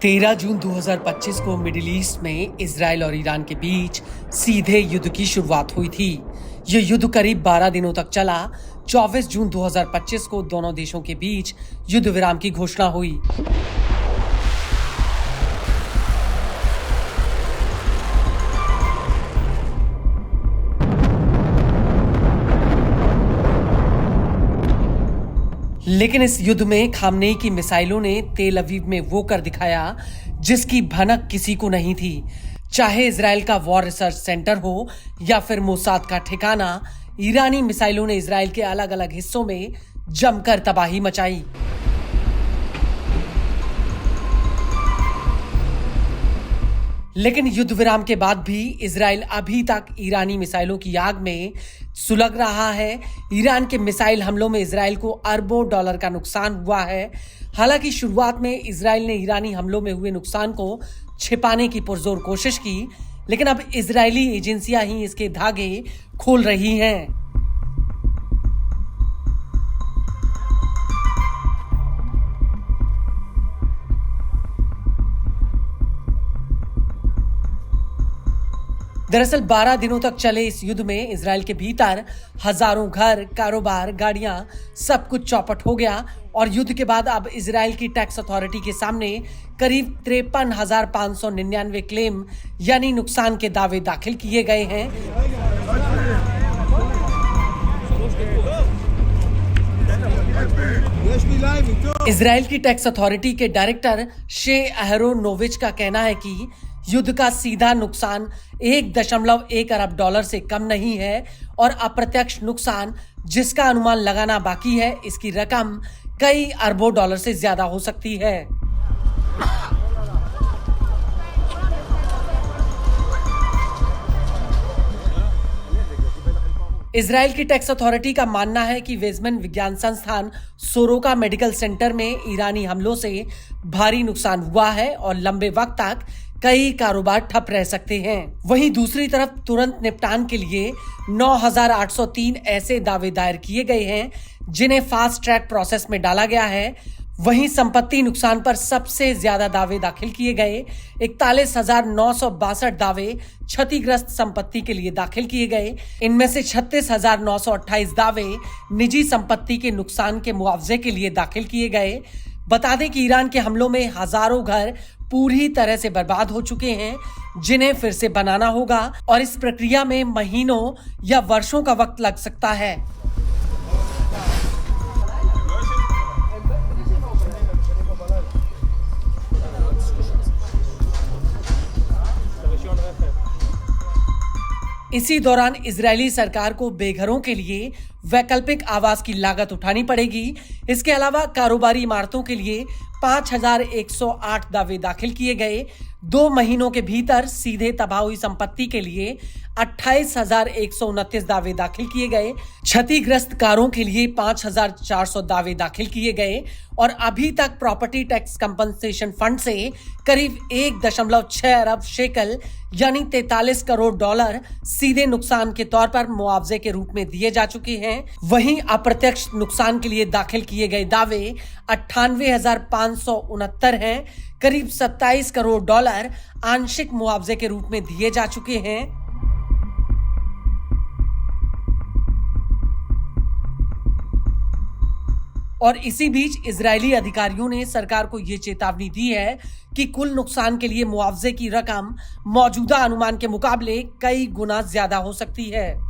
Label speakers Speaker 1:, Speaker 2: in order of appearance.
Speaker 1: 13 जून 2025 को middle east में Israel और ईरान के बीच सीधे युद्ध की शुरुआत हुई थी। ये युद्ध करीब 12 दिनों तक चला। 24 जून 2025 को दोनों देशों के बीच युद्ध विराम की घोषणा हुई। लेकिन इस युद्ध में खामनेई की मिसाइलों ने तेल अवीव में वो कर दिखाया जिसकी भनक किसी को नहीं थी। चाहे इजराइल का वॉर रिसर्च सेंटर हो या फिर मोसाद का ठिकाना, ईरानी मिसाइलों ने इजराइल के अलग अलग हिस्सों में जमकर तबाही मचाई। लेकिन युद्ध विराम के बाद भी इजराइल अभी तक ईरानी मिसाइलों की आग में सुलग रहा है। ईरान के मिसाइल हमलों में इजराइल को अरबों डॉलर का नुकसान हुआ है। हालांकि शुरुआत में इजराइल ने ईरानी हमलों में हुए नुकसान को छिपाने की पुरजोर कोशिश की, लेकिन अब इजरायली एजेंसियां ही इसके धागे खोल रही हैं। दरअसल 12 दिनों तक चले इस युद्ध में इजराइल के भीतर हजारों घर, कारोबार, गाड़ियां, सब कुछ चौपट हो गया। और युद्ध के बाद अब इजराइल की टैक्स अथॉरिटी के सामने करीब 53,599 क्लेम यानी नुकसान के दावे दाखिल किए गए हैं। इजराइल की टैक्स अथॉरिटी के डायरेक्टर शे अहरोनोविच का कहना है कि युद्ध का सीधा नुकसान 1.1 अरब डॉलर से कम नहीं है और अप्रत्यक्ष नुकसान जिसका अनुमान लगाना बाकी है, इसकी रकम कई अरबों डॉलर से ज्यादा हो सकती है। इजराइल की टैक्स अथॉरिटी का मानना है कि वेज़मैन विज्ञान संस्थान सोरोका मेडिकल सेंटर में ईरानी हमलों से भारी नुकसान हुआ है और लंबे वक्त तक कई कारोबार ठप रह सकते हैं। वहीं दूसरी तरफ तुरंत निपटान के लिए 9,803 ऐसे दावे दायर किए गए हैं जिन्हें फास्ट ट्रैक प्रोसेस में डाला गया है। वहीं संपत्ति नुकसान पर सबसे ज्यादा दावे दाखिल किए गए। 41,962 दावे क्षतिग्रस्त संपत्ति के लिए दाखिल किए गए। इनमें से 36,928 दावे निजी संपत्ति के नुकसान के मुआवजे के लिए दाखिल किए गए। बता दें कि ईरान के हमलों में हजारों घर पूरी तरह से बर्बाद हो चुके हैं जिन्हें फिर से बनाना होगा और इस प्रक्रिया में महीनों या वर्षों का वक्त लग सकता है। इसी दौरान इजरायली सरकार को बेघरों के लिए वैकल्पिक आवास की लागत उठानी पड़ेगी। इसके अलावा कारोबारी इमारतों के लिए 5,108 दावे दाखिल किए गए। 2 महीनों के भीतर सीधे तबाह हुई संपत्ति के लिए 28,129 दावे दाखिल किए गए। क्षतिग्रस्त कारों के लिए 5,400 दावे दाखिल किए गए और अभी तक प्रॉपर्टी टैक्स कंपनसेशन फंड से करीब 1.6 अरब शेकल यानी 43 करोड़ डॉलर सीधे नुकसान के तौर पर मुआवजे के रूप में दिए जा चुके हैं। वहीं अप्रत्यक्ष नुकसान के लिए दाखिल किए गए दावे 98,569 हैं। करीब 27 करोड़ डॉलर आंशिक मुआवजे के रूप में दिए जा चुके हैं। और इसी बीच इजरायली अधिकारियों ने सरकार को ये चेतावनी दी है कि कुल नुकसान के लिए मुआवजे की रकम मौजूदा अनुमान के मुकाबले कई गुना ज्यादा हो सकती है।